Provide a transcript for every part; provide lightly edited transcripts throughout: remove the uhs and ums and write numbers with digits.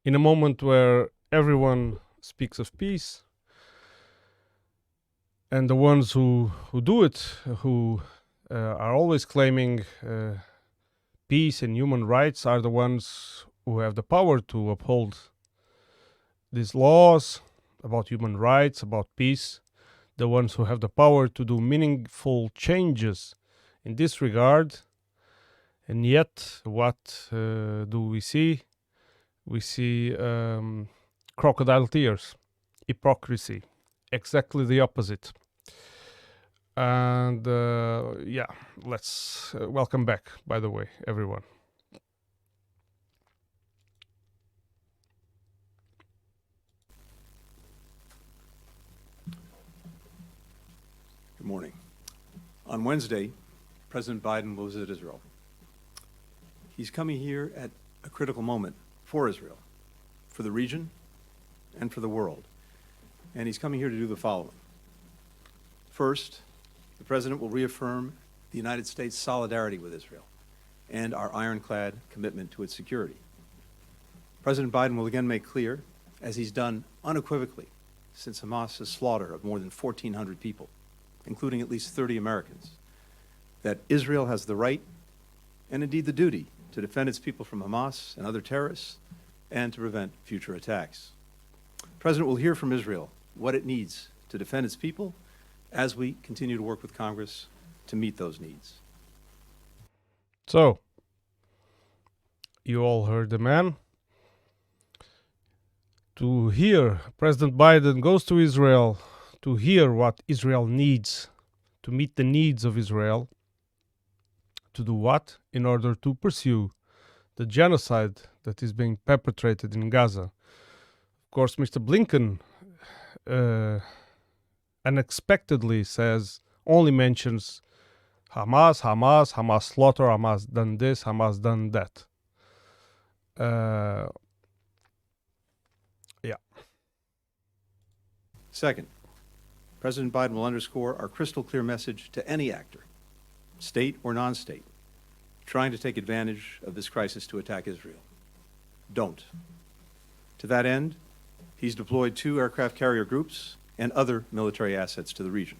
in a moment where everyone speaks of peace, and the ones who do it, who are always claiming peace and human rights, are the ones who have the power to uphold these laws about human rights, about peace, the ones who have the power to do meaningful changes in this regard. And yet, what do we see? We see crocodile tears, hypocrisy, exactly the opposite. And yeah, let's welcome back, by the way, everyone. Good morning. On Wednesday, President Biden will visit Israel. He's coming here at a critical moment for Israel, for the region, and for the world. And he's coming here to do the following. First, the President will reaffirm the United States' solidarity with Israel and our ironclad commitment to its security. President Biden will again make clear, as he's done unequivocally since Hamas's slaughter of more than 1,400 people, including at least 30 Americans, that Israel has the right and indeed the duty to defend its people from Hamas and other terrorists and to prevent future attacks. The President will hear from Israel what it needs to defend its people as we continue to work with Congress to meet those needs. So, you all heard the man. To hear President Biden goes to Israel to hear what Israel needs, to meet the needs of Israel. To do what? In order to pursue the genocide that is being perpetrated in Gaza. Of course, Mr. Blinken unexpectedly only mentions Hamas slaughter, Hamas done this, Hamas done that. Yeah. Second, President Biden will underscore our crystal clear message to any actor, state or non-state, trying to take advantage of this crisis to attack Israel. Don't. To that end, he's deployed 2 aircraft carrier groups and other military assets to the region.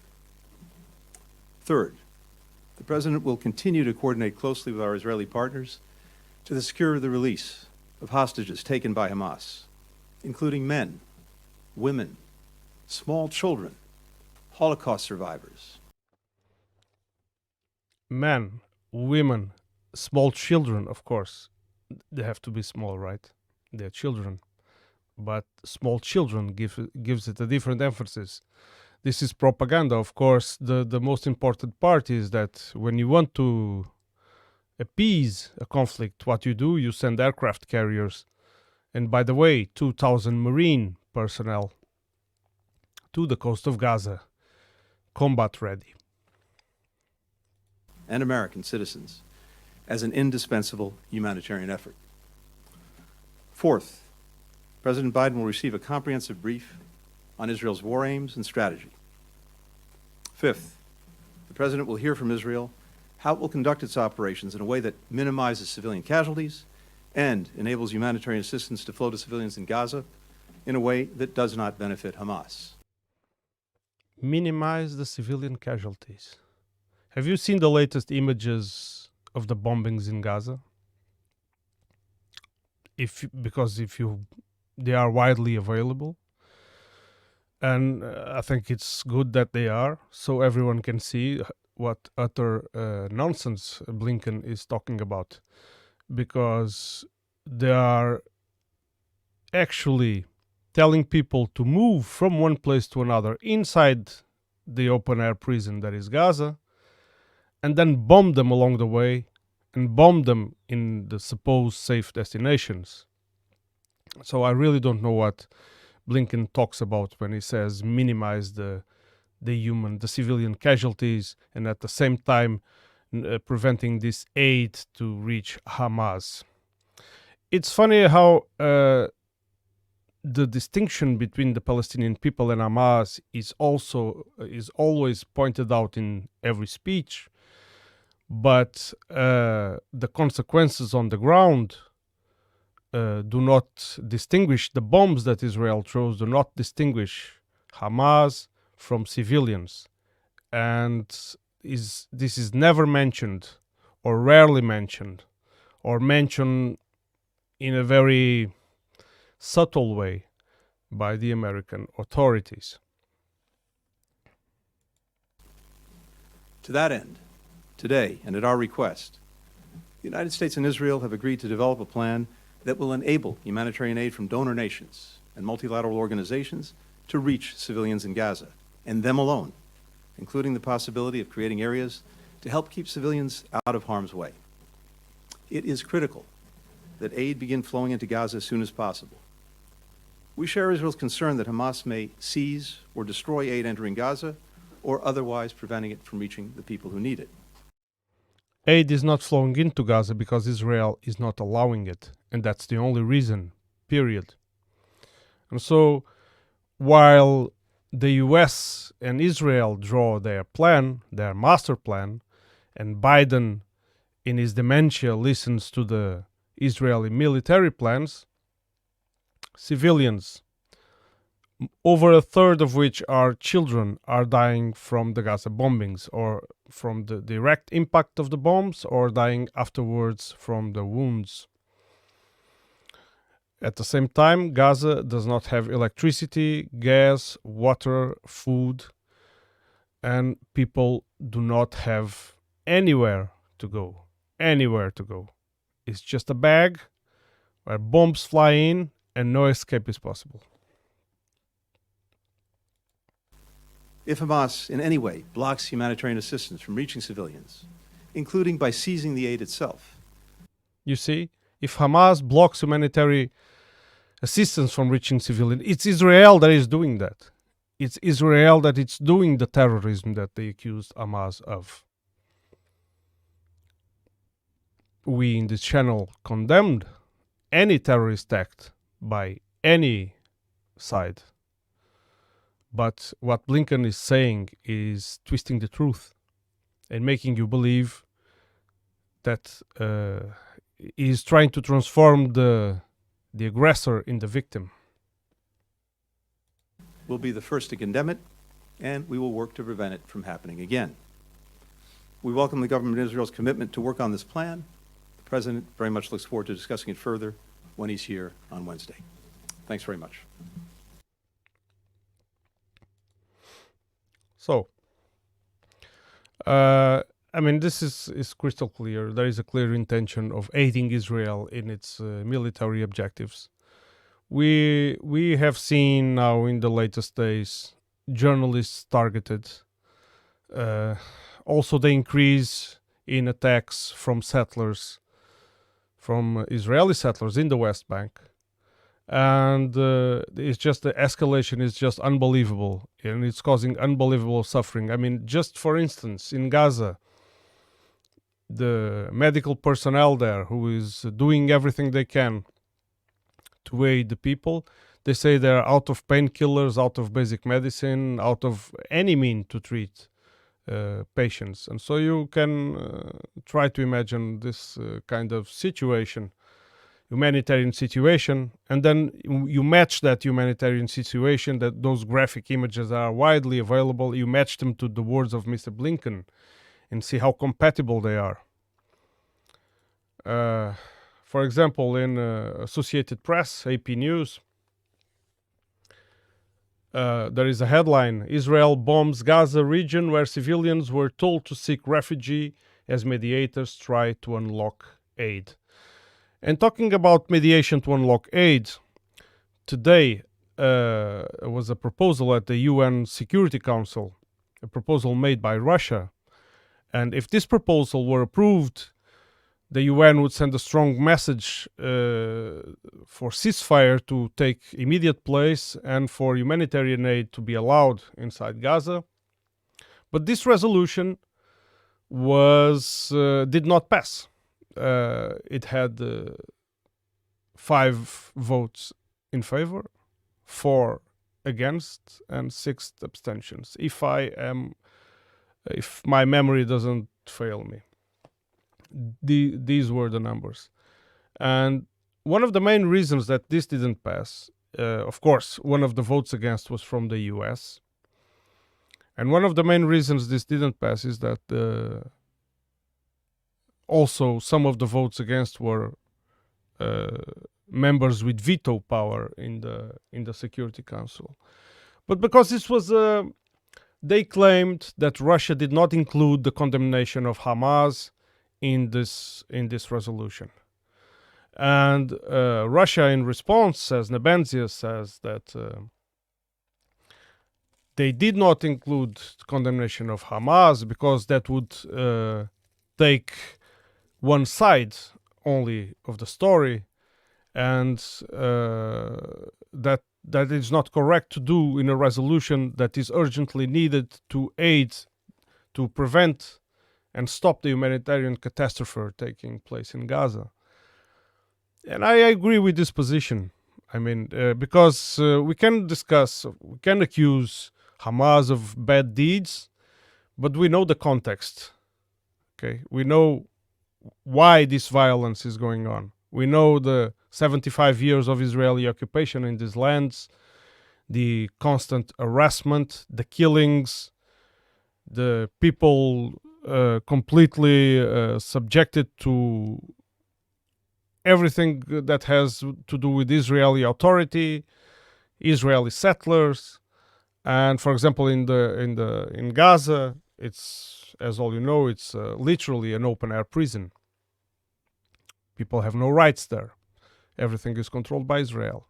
Third, the President will continue to coordinate closely with our Israeli partners to secure the release of hostages taken by Hamas, including men, women, small children, Holocaust survivors. Men, women, small children, of course. They have to be small, right? They're children. But small children gives it a different emphasis. This is propaganda, of course. The most important part is that when you want to appease a conflict, what you do, you send aircraft carriers. And by the way, 2,000 Marine personnel to the coast of Gaza, combat ready. And American citizens as an indispensable humanitarian effort. Fourth, President Biden will receive a comprehensive brief on Israel's war aims and strategy. Fifth, the President will hear from Israel how it will conduct its operations in a way that minimizes civilian casualties and enables humanitarian assistance to flow to civilians in Gaza in a way that does not benefit Hamas. Minimize the civilian casualties. Have you seen the latest images of the bombings in Gaza? They are widely available, and I think it's good that they are, so everyone can see what utter nonsense Blinken is talking about, because they are actually telling people to move from one place to another inside the open-air prison that is Gaza, and then bomb them along the way, and bomb them in the supposed safe destinations. So I really don't know what Blinken talks about when he says minimize the civilian casualties, and at the same time preventing this aid to reach Hamas. It's funny how the distinction between the Palestinian people and Hamas is always pointed out in every speech, but the consequences on the ground do not distinguish, the bombs that Israel throws do not distinguish Hamas from civilians. And this is never mentioned, or rarely mentioned, or mentioned in a very subtle way by the American authorities. To that end, today, and at our request, the United States and Israel have agreed to develop a plan that will enable humanitarian aid from donor nations and multilateral organizations to reach civilians in Gaza, and them alone, including the possibility of creating areas to help keep civilians out of harm's way. It is critical that aid begin flowing into Gaza as soon as possible. We share Israel's concern that Hamas may seize or destroy aid entering Gaza, or otherwise preventing it from reaching the people who need it. Aid is not flowing into Gaza because Israel is not allowing it, and that's the only reason, period. And so, while the US and Israel draw their plan, their master plan, and Biden, in his dementia, listens to the Israeli military plans, civilians, over a third of which are children, are dying from the Gaza bombings, or from the direct impact of the bombs, or dying afterwards from the wounds. At the same time, Gaza does not have electricity, gas, water, food, and people do not have anywhere to go. Anywhere to go. It's just a bag where bombs fly in and no escape is possible. If Hamas in any way blocks humanitarian assistance from reaching civilians, including by seizing the aid itself, you see, if Hamas blocks humanitarian assistance from reaching civilians, it's Israel that is doing that. It's Israel that is doing the terrorism that they accused Hamas of. We in this channel condemned any terrorist act by any side. But what Blinken is saying is twisting the truth and making you believe that he is trying to transform the aggressor in the victim. we'll be the first to condemn it, and we will work to prevent it from happening again. We welcome the government of Israel's commitment to work on this plan. The President very much looks forward to discussing it further when he's here on Wednesday. Thanks very much. So, this is crystal clear. There is a clear intention of aiding Israel in its military objectives. We have seen now in the latest days journalists targeted. Also, the increase in attacks from settlers, from Israeli settlers in the West Bank. And it's just the escalation is just unbelievable, and it's causing unbelievable suffering. I mean, just for instance, in Gaza, the medical personnel there who is doing everything they can to aid the people, they say they're out of painkillers, out of basic medicine, out of any mean to treat patients. And so you can try to imagine this kind of situation, humanitarian situation, and then you match that humanitarian situation, that those graphic images are widely available, you match them to the words of Mr. Blinken and see how compatible they are. For example, in Associated Press, AP News, there is a headline: Israel bombs Gaza region where civilians were told to seek refuge as mediators try to unlock aid. And talking about mediation to unlock aid, today was a proposal at the UN Security Council, a proposal made by Russia. And if this proposal were approved, the UN would send a strong message for ceasefire to take immediate place and for humanitarian aid to be allowed inside Gaza. But this resolution did not pass. It had 5 votes in favor, 4 against, and 6 abstentions. If my memory doesn't fail me, these were the numbers. And one of the main reasons that this didn't pass, of course, one of the votes against was from the US. And one of the main reasons this didn't pass is that also some of the votes against were members with veto power in the Security Council. But because this was they claimed that Russia did not include the condemnation of Hamas in this resolution. And Russia, in response, says, Nebenzia says that they did not include condemnation of Hamas because that would take one side only of the story, and that is not correct to do in a resolution that is urgently needed to aid, to prevent and stop the humanitarian catastrophe taking place in Gaza. And I agree with this position. I mean, because we can accuse Hamas of bad deeds, but we know the context. Okay, we know why this violence is going on. We know the 75 years of Israeli occupation in these lands, the constant harassment, the killings, the people completely subjected to everything that has to do with Israeli authority, Israeli settlers, and for example, in Gaza, it's, as all you know, it's literally an open air prison. People have no rights there. Everything is controlled by Israel.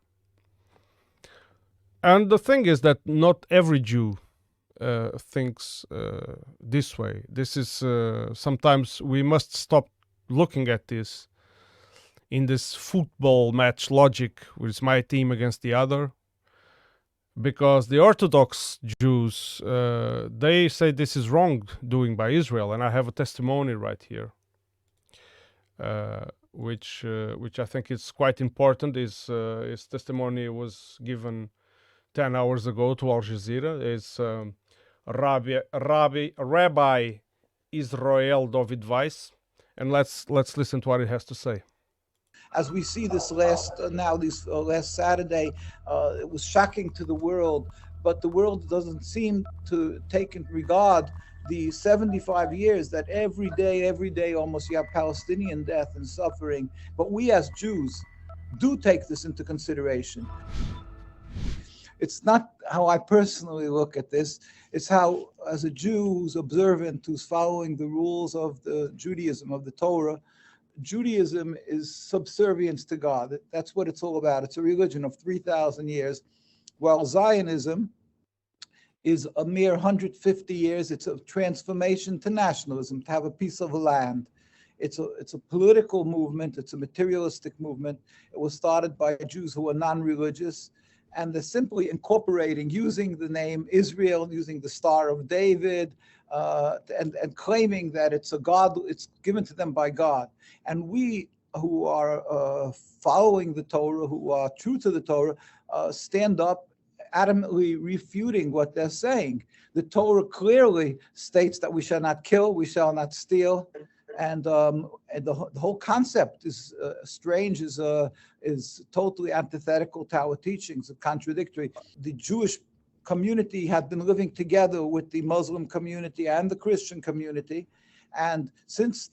And the thing is that not every Jew thinks this way. This is sometimes we must stop looking at this in this football match logic, which is my team against the other, because the Orthodox Jews, they say this is wrong doing by Israel, and I have a testimony right here, which I think is quite important. His testimony was given 10 hours ago to Al Jazeera. It's Rabbi Israel David Weiss, and let's listen to what he has to say. As we see this last Saturday, it was shocking to the world, but the world doesn't seem to take in regard the 75 years that every day almost you have Palestinian death and suffering. But we as Jews do take this into consideration. It's not how I personally look at this. It's how, as a Jew who's observant, who's following the rules of the Judaism, of the Torah, Judaism is subservience to God. That's what it's all about. It's a religion of 3,000 years, while Zionism is a mere 150 years. It's a transformation to nationalism, to have a piece of land. It's a political movement. It's a materialistic movement. It was started by Jews who are non-religious, and they're simply incorporating, using the name Israel, using the Star of David, and claiming that it's a God, it's given to them by God. And we who are following the Torah, who are true to the Torah, stand up adamantly refuting what they're saying. The Torah clearly states that we shall not kill, we shall not steal, and the whole concept is strange, is totally antithetical to our teachings, contradictory. The Jewish community had been living together with the Muslim community and the Christian community, and since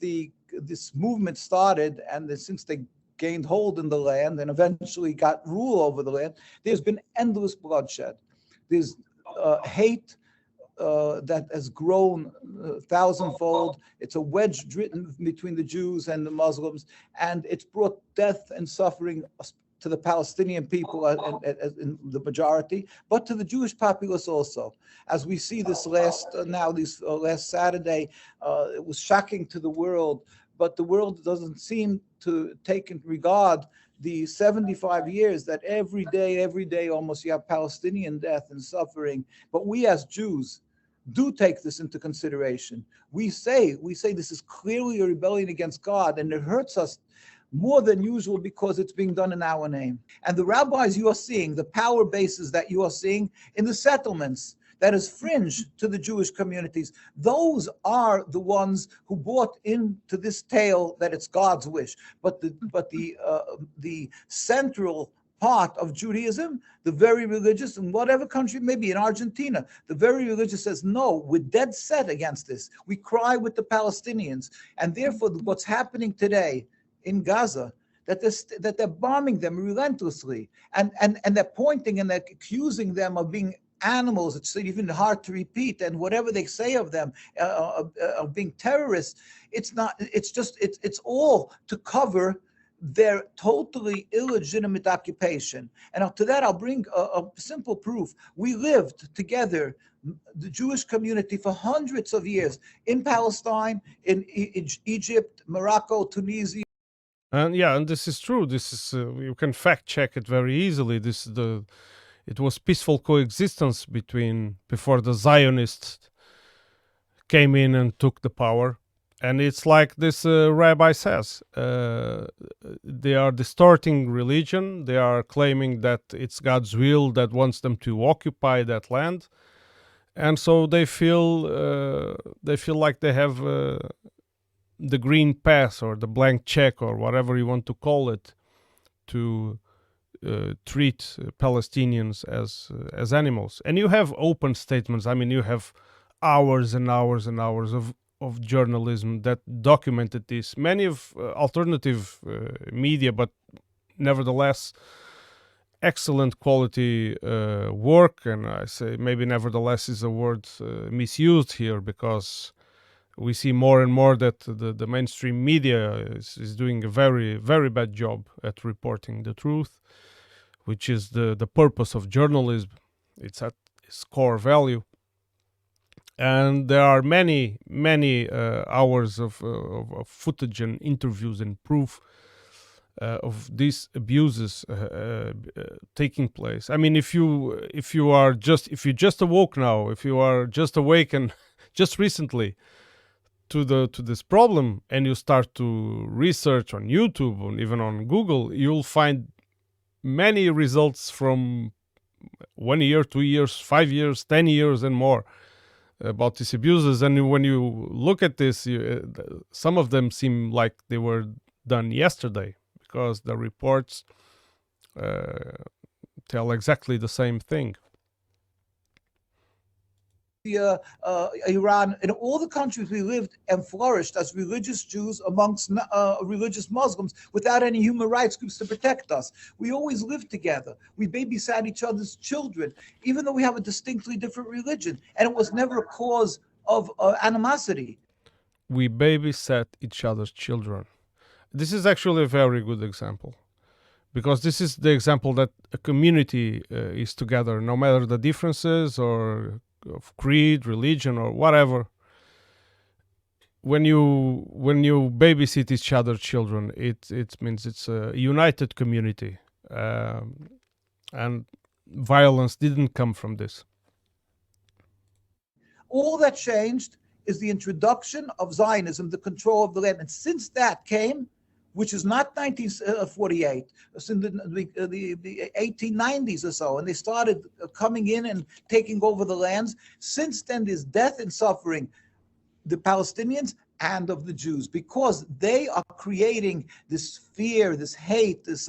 this movement started, and since they gained hold in the land and eventually got rule over the land, there's been endless bloodshed. There's hate that has grown thousandfold. It's a wedge driven between the Jews and the Muslims, and it's brought death and suffering to the Palestinian people in the majority, but to the Jewish populace also. As we see this last Saturday, it was shocking to the world, but the world doesn't seem to take in regard the 75 years that every day almost you have Palestinian death and suffering. But we as Jews do take this into consideration. We say this is clearly a rebellion against God, and it hurts us more than usual because it's being done in our name. And the rabbis you are seeing, the power bases that you are seeing in the settlements, that is fringe to the Jewish communities. Those are the ones who bought into this tale that it's God's wish. But the central part of Judaism, the very religious, in whatever country, maybe in Argentina, the very religious says, no, we're dead set against this. We cry with the Palestinians. And therefore, what's happening today in Gaza, that they're bombing them relentlessly, and they're pointing and they're accusing them of being animals. It's even hard to repeat, and whatever they say of them, of being terrorists, it's not. It's all to cover their totally illegitimate occupation. And to that, I'll bring a simple proof. We lived together, the Jewish community, for hundreds of years in Palestine, in Egypt, Morocco, Tunisia. And this is true. This is you can fact check it very easily. It was peaceful coexistence before the Zionists came in and took the power. And it's like this rabbi says, they are distorting religion. They are claiming that it's God's will that wants them to occupy that land, and so they feel like they have the green pass or the blank check or whatever you want to call it to treat Palestinians as animals. And you have open statements. I mean, you have hours and hours and hours of journalism that documented this. Many of alternative media, but nevertheless excellent quality work. And I say maybe nevertheless is a word misused here, because we see more and more that the mainstream media is doing a very, very bad job at reporting the truth, which is the purpose of journalism. It's at its core value. And there are many hours of footage and interviews and proof of these abuses taking place. I mean, if you just awoke now, if you are just awakened just recently to this problem, and you start to research on YouTube or even on Google, you'll find many results from 1 year, 2 years, 5 years, 10 years, and more about these abuses. And when you look at this, some of them seem like they were done yesterday, because the reports tell exactly the same thing. Iran, in all the countries we lived and flourished as religious Jews amongst religious Muslims without any human rights groups to protect us. We always lived together. We babysat each other's children, even though we have a distinctly different religion. And it was never a cause of animosity. We babysat each other's children. This is actually a very good example, because this is the example that a community is together, no matter the differences or of creed, religion, or whatever. When you babysit each other's children, it means it's a united community, and violence didn't come from this. All that changed is the introduction of Zionism, the control of the land, and since that came, which is not 1948, it's in the 1890s or so, and they started coming in and taking over the lands. Since then, there's death and suffering, the Palestinians and of the Jews, because they are creating this fear, this hate, this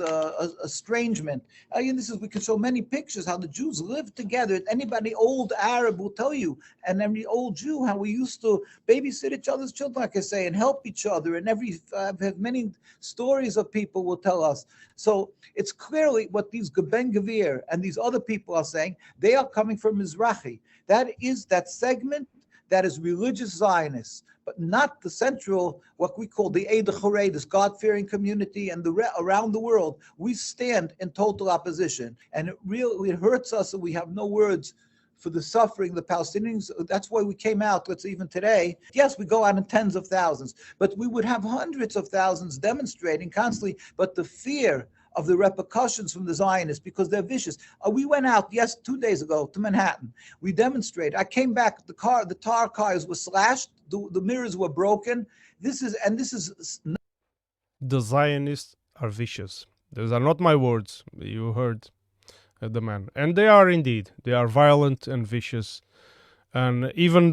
estrangement. We can show many pictures how the Jews live together. Anybody old Arab will tell you, and every old Jew, how we used to babysit each other's children, like I say, and help each other. And I've had many stories of people will tell us. So it's clearly what these Ben Gvir and these other people are saying. They are coming from Mizrahi. That is that segment that is religious Zionists, but not the central, what we call the Eid Chorei, this God-fearing community, and around the world. We stand in total opposition, and it hurts us, and we have no words for the suffering, the Palestinians. That's why we came out, let's say even today. Yes, we go out in tens of thousands, but we would have hundreds of thousands demonstrating constantly, but the fear of the repercussions from the Zionists, because they're vicious. We went out, 2 days ago to Manhattan. We demonstrated. I came back, the tar cars were slashed, the mirrors were broken. This is. The Zionists are vicious. Those are not my words. You heard the man. And they are indeed. They are violent and vicious. and even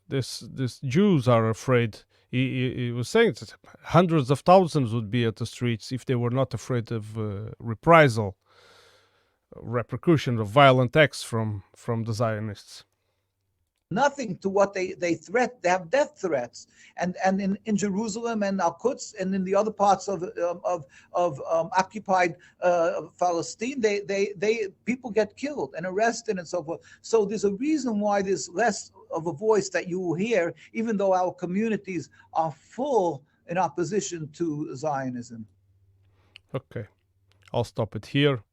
this Jews are afraid. He was saying that hundreds of thousands would be at the streets if they were not afraid of reprisal, repercussion of violent acts from the Zionists. Nothing to what they threat. They have death threats, and in Jerusalem and Al Quds and in the other parts of occupied Palestine, they people get killed and arrested and so forth. So there's a reason why there's less of a voice that you will hear, even though our communities are full in opposition to Zionism. Okay, I'll stop it here.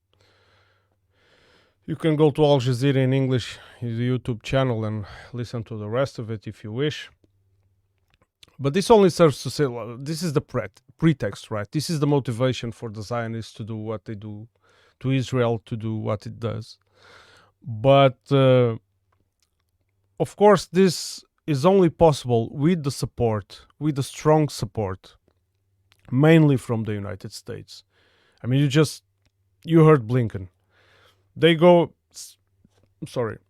You can go to Al Jazeera in English, the YouTube channel, and listen to the rest of it if you wish. But this only serves to say, well, this is the pretext, right? This is the motivation for the Zionists to do what they do, to Israel to do what it does. But, of course, this is only possible with the support, with the strong support, mainly from the United States. I mean, you heard Blinken. They go,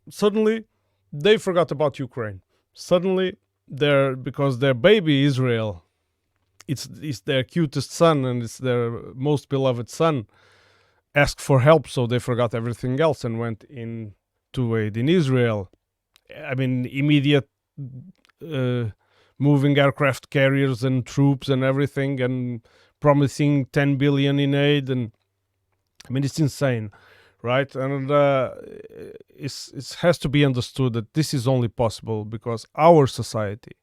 suddenly they forgot about Ukraine. Suddenly, because their baby Israel, it's their cutest son and it's their most beloved son, asked for help, so they forgot everything else and went in to aid in Israel. I mean, immediate moving aircraft carriers and troops and everything, and promising 10 billion in aid, and I mean, it's insane. Right, and it has to be understood that this is only possible because our society,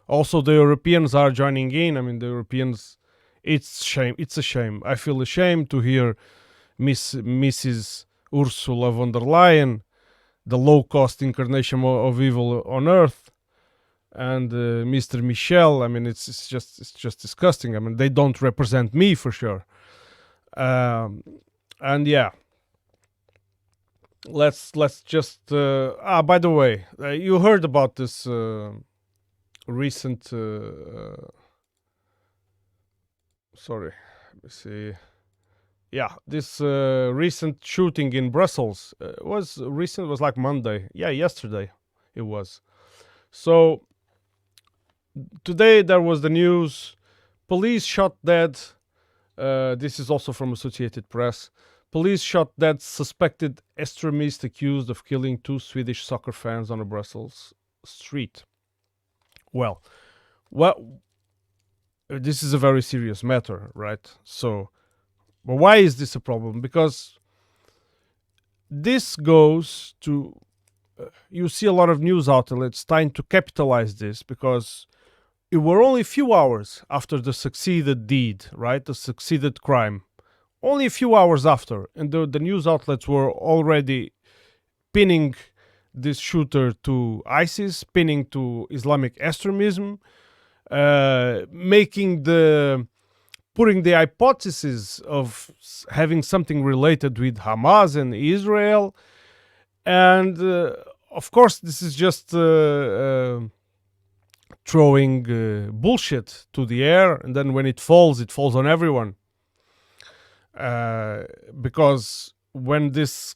also the Europeans, are joining in. I mean, the Europeans, it's a shame. I feel ashamed to hear Mrs. Ursula von der Leyen, the low-cost incarnation of evil on earth, and Mr. Michel. I mean, it's just disgusting. I mean, they don't represent me for sure. And yeah. Let's just by the way, you heard about this recent sorry, let me see. Yeah, this recent shooting in Brussels was recent. It was like Monday. Yeah, yesterday it was. So today there was the news: police shot dead. This is also from Associated Press. Police shot dead suspected extremist accused of killing 2 Swedish soccer fans on a Brussels street. Well, this is a very serious matter, right? So, but why is this a problem? Because this goes to, you see a lot of news outlets trying to capitalize this because it were only a few hours after the succeeded deed, right? The succeeded crime. Only a few hours after, and the news outlets were already pinning this shooter to ISIS, pinning to Islamic extremism, putting the hypothesis of having something related with Hamas and Israel, and of course this is just throwing bullshit to the air, and then when it falls on everyone. Because when these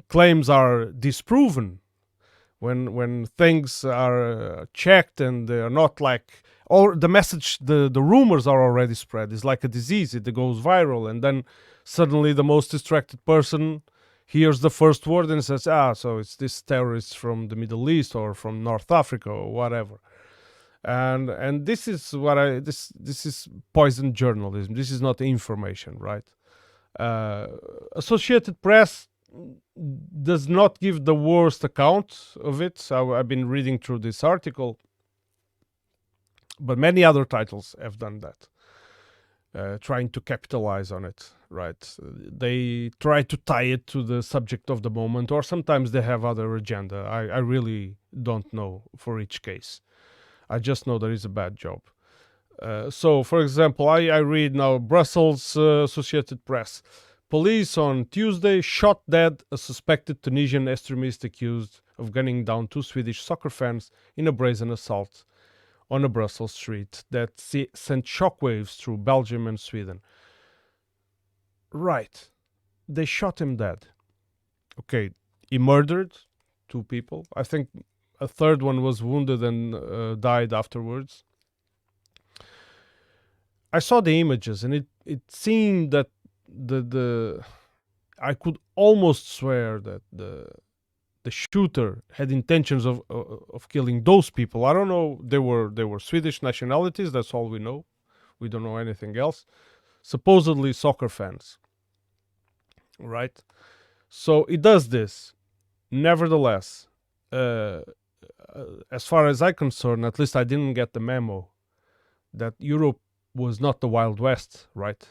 claims are disproven, when things are checked and they are not like, or the message, the rumors are already spread. It's like a disease, it goes viral, and then suddenly the most distracted person hears the first word and says, so it's this terrorist from the Middle East or from North Africa or whatever. And this is this is poison journalism. This is not information, right? Associated Press does not give the worst account of it. So I've been reading through this article, but many other titles have done that, trying to capitalize on it, right? They try to tie it to the subject of the moment, or sometimes they have other agenda. I really don't know for each case. I just know there is a bad job. So, for example, I read now Brussels Associated Press. Police on Tuesday shot dead a suspected Tunisian extremist accused of gunning down 2 Swedish soccer fans in a brazen assault on a Brussels street that sent shockwaves through Belgium and Sweden. Right. They shot him dead. Okay, he murdered 2 people. I think a third one was wounded and died afterwards. I saw the images, and it seemed that the I could almost swear that the shooter had intentions of killing those people. I don't know. They were Swedish nationalities. That's all we know. We don't know anything else. Supposedly soccer fans, right? So it does this. Nevertheless, as far as I'm concerned, at least I didn't get the memo that Europe was not the Wild West, right?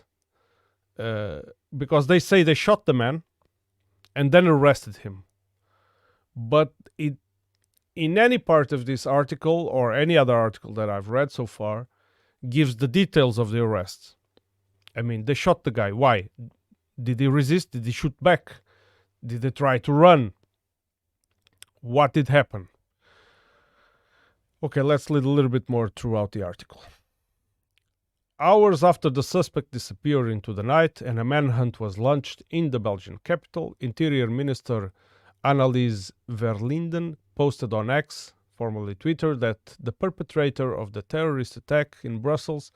Because they say they shot the man and then arrested him. But in any part of this article or any other article that I've read so far gives the details of the arrest. I mean, they shot the guy. Why? Did he resist? Did he shoot back? Did they try to run? What did happen? Okay, let's read a little bit more throughout the article. Hours after the suspect disappeared into the night and a manhunt was launched in the Belgian capital, Interior Minister Annelies Verlinden posted on X, formerly Twitter, that the perpetrator of the terrorist attack in Brussels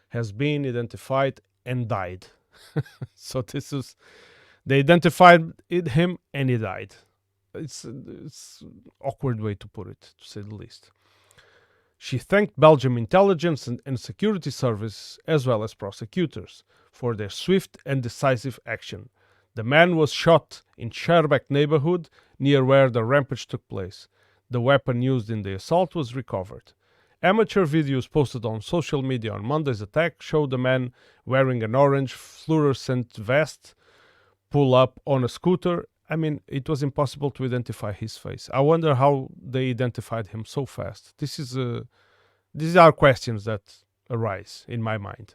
has been identified and died. So this is, they identified him and he died. It's an awkward way to put it, to say the least. She thanked Belgium intelligence and security service as well as prosecutors for their swift and decisive action. The man was shot in Schaerbeek neighborhood near where the rampage took place. The weapon used in the assault was recovered. Amateur videos posted on social media on Monday's attack showed the man wearing an orange fluorescent vest pull up on a scooter. I mean, it was impossible to identify his face. I wonder how they identified him so fast. These are questions that arise in my mind.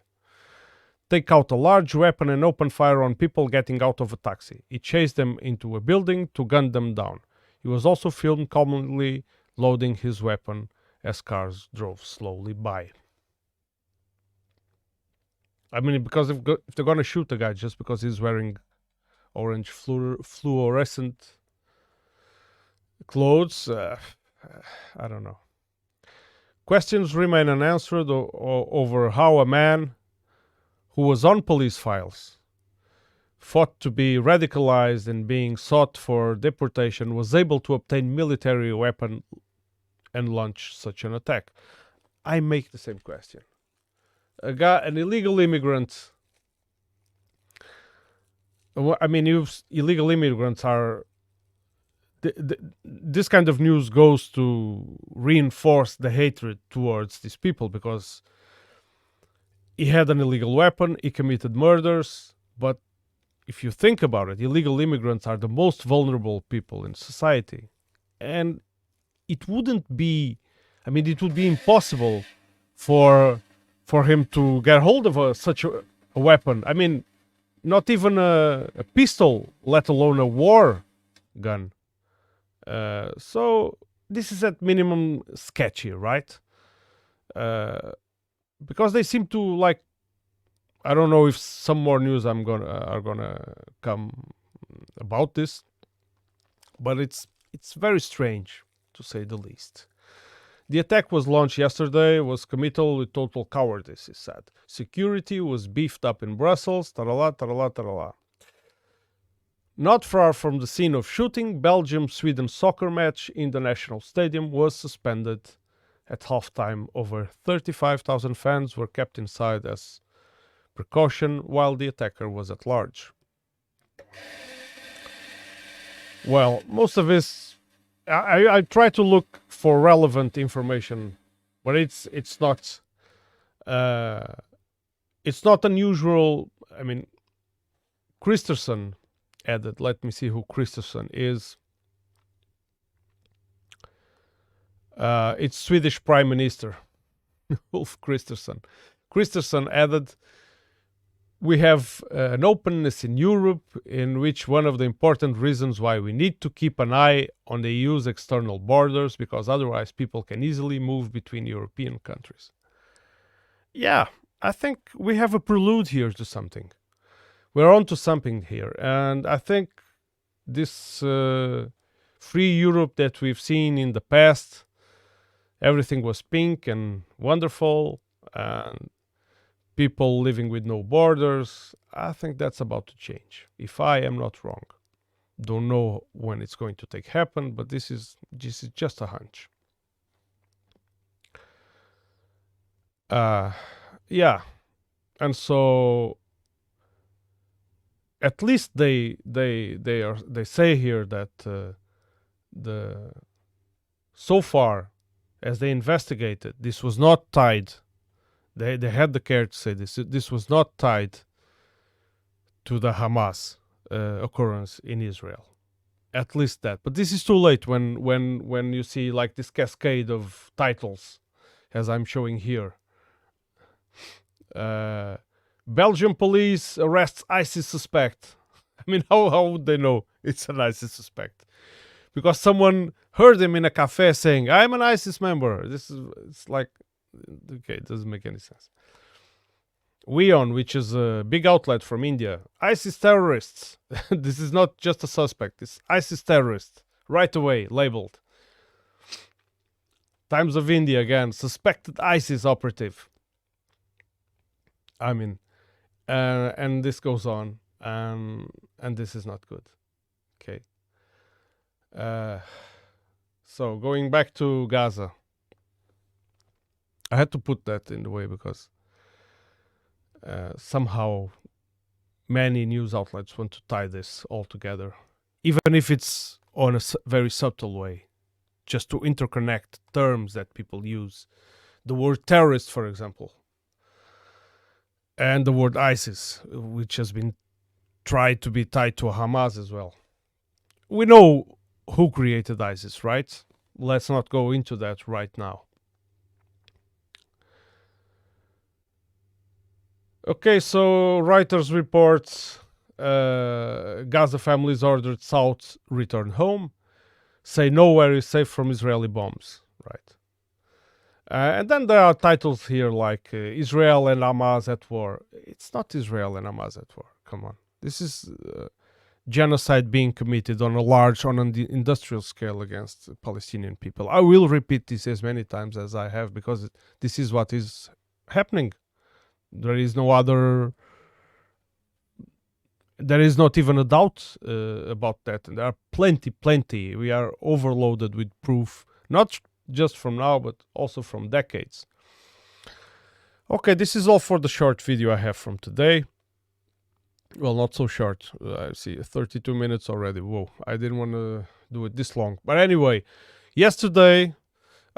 Take out a large weapon and open fire on people getting out of a taxi. He chased them into a building to gun them down. He was also filmed calmly loading his weapon as cars drove slowly by. I mean, because if they're going to shoot a guy just because he's wearing orange fluorescent clothes, I don't know. Questions remain unanswered over how a man who was on police files, fought to be radicalized and being sought for deportation, was able to obtain military weapon and launch such an attack. I make the same question. An illegal immigrant. I mean, illegal immigrants are. This kind of news goes to reinforce the hatred towards these people because he had an illegal weapon, he committed murders, but if you think about it, illegal immigrants are the most vulnerable people in society. And it wouldn't be, I mean, it would be impossible for him to get hold of such a weapon. I mean, not even a pistol, let alone a war gun. So this is at minimum sketchy, right? Because they seem to like, I don't know if some more news are gonna come about this, but it's very strange to say the least. The attack was launched yesterday, was committed with total cowardice, he said. Security was beefed up in Brussels, tarala, tarala, tarala. Not far from the scene of shooting, Belgium-Sweden soccer match in the National Stadium was suspended at halftime. Over 35,000 fans were kept inside as precaution while the attacker was at large. Well, most of this, I try to look for relevant information, but it's not unusual. I mean, Christensen added. Let me see who Christensen is. It's Swedish Prime Minister Ulf Kristersson. Kristersson added, "We have an openness in Europe in which one of the important reasons why we need to keep an eye on the EU's external borders, because otherwise people can easily move between European countries." Yeah, I think we have a prelude here to something. We're on to something here, and I think this free Europe that we've seen in the past. Everything was pink and wonderful, and people living with no borders. I think that's about to change, if I am not wrong. Don't know when it's going to happen, but this is just a hunch. Yeah, and so at least they say here that the so far as they investigated, this was not tied. They had the care to say this was not tied to the Hamas occurrence in Israel. At least that. But this is too late when you see like this cascade of titles, as I'm showing here. Belgian police arrests ISIS suspect. I mean, how would they know it's an ISIS suspect? Because someone heard him in a cafe saying, "I'm an ISIS member." It's like, okay, it doesn't make any sense. WION, which is a big outlet from India, ISIS terrorists. This is not just a suspect, it's ISIS terrorists. Right away, labeled. Times of India again, suspected ISIS operative. I mean, and this goes on, and this is not good. Okay. So going back to Gaza, I had to put that in the way because somehow many news outlets want to tie this all together, even if it's on a very subtle way, just to interconnect terms that people use. The word terrorist, for example, and the word ISIS, which has been tried to be tied to Hamas as well. We know who created ISIS, right? Let's not go into that right now. Okay, so Reuters reports Gaza families ordered South return home, say nowhere is safe from Israeli bombs, right? And then there are titles here like Israel and Hamas at war. It's not Israel and Hamas at war. Come on. This is genocide being committed on an industrial scale against Palestinian people. I will repeat this as many times as I have because this is what is happening. There is no other. There is not even a doubt about that. And there are plenty. We are overloaded with proof, not just from now, but also from decades. Okay, this is all for the short video I have from today. Well, not so short. I see 32 minutes already. Whoa, I didn't want to do it this long. But anyway, yesterday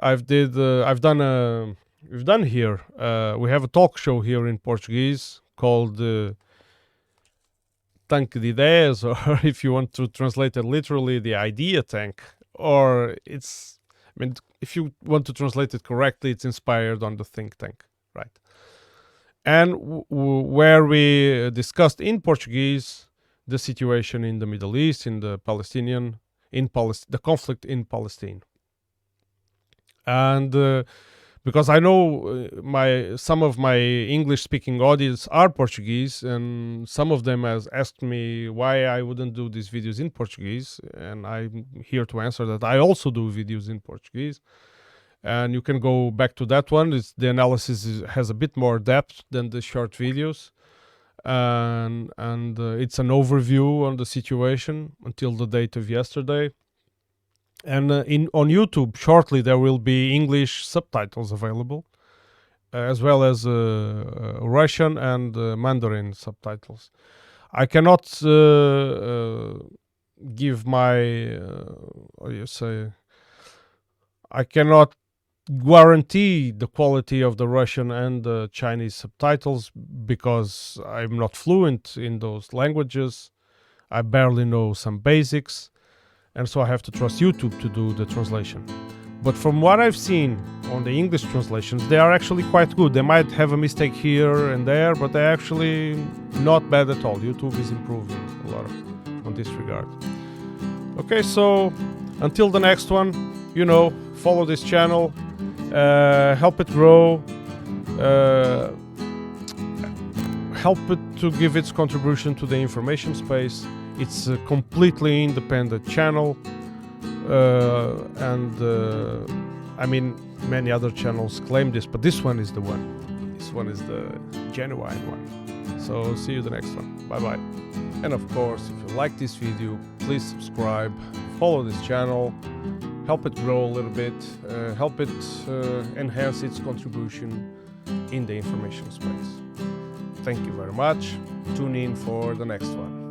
we've done here. We have a talk show here in Portuguese called Tanque de Ideias, or if you want to translate it literally, the idea tank. Or if you want to translate it correctly, it's inspired on the think tank, right? And where we discussed in Portuguese the situation in the Middle East, in the the conflict in Palestine. And because I know some of my English-speaking audience are Portuguese, and some of them has asked me why I wouldn't do these videos in Portuguese, and I'm here to answer that I also do videos in Portuguese. And you can go back to that one. The analysis has a bit more depth than the short videos, and it's an overview on the situation until the date of yesterday. And on YouTube, shortly there will be English subtitles available, as well as Russian and Mandarin subtitles. I cannot give my, I cannot guarantee the quality of the Russian and the Chinese subtitles because I'm not fluent in those languages. I barely know some basics. And so I have to trust YouTube to do the translation. But from what I've seen on the English translations, they are actually quite good. They might have a mistake here and there, but they're actually not bad at all. YouTube is improving a lot on this regard. Okay, so until the next one, follow this channel, help it grow, help it to give its contribution to the information space. It's a completely independent channel. I mean, many other channels claim this, but this one is the one. This one is the genuine one. So see you the next one. Bye bye. And of course, if you like this video, please subscribe, follow this channel, help it grow a little bit, help it enhance its contribution in the information space. Thank you very much. Tune in for the next one.